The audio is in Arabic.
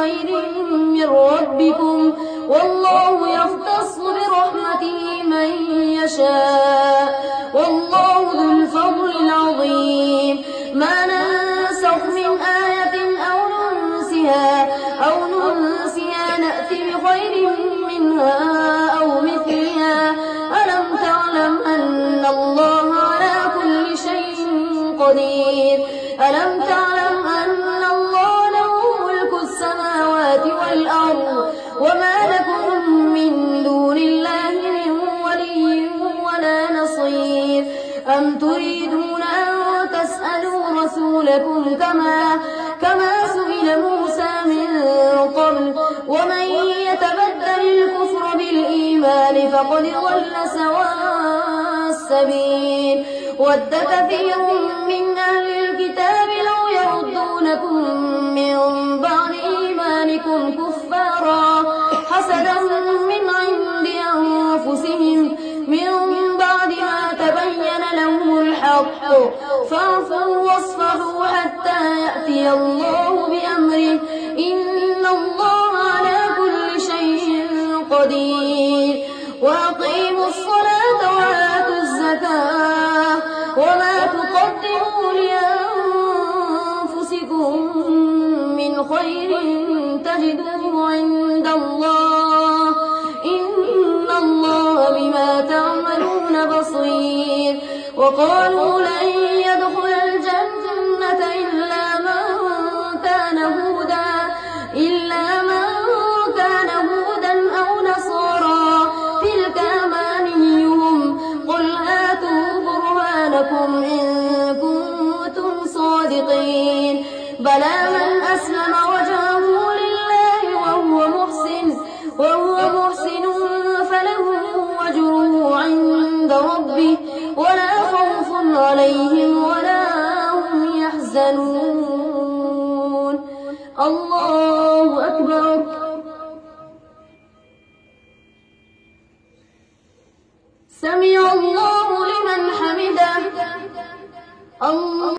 بخير من ربكم والله يختص برحمته من يشاء والله ذو الفضل العظيم. ما ننسخ من آية أو ننسها نأتي بخير منها أو مثلها. ألم تعلم أن الله على كل شيء قدير. ألم تعلم أن الله له ملك السماوات والأرض وما لكم من دون الله من ولي ولا نصير. أم تريدون أن تسألوا رسولكم كما سئل موسى من قبل ومن يتبدل الكفر بالإيمان فقد ضل سواء السبيل. ود كثير من أهل الكتاب لو يردونكم من بعد إيمانكم كفارا حسدا من عند أنفسهم من بعد ما تبين لهم الحق فاعفوا واصفحوا حتى يأتي الله بأمره إن الله على كل شيء قدير. وأقيموا الصلاة وآتوا الزكاة وما تقدموا لأنفسكم من خير تجدوه عند الله إن الله بما تعملون بصير. وقالوا لن يدخل الجنة إلا من كان هودا أو نصارى تلك أمانيهم قل هاتوا برهانكم إن كنتم صادقين. بلى من أسلم وجهه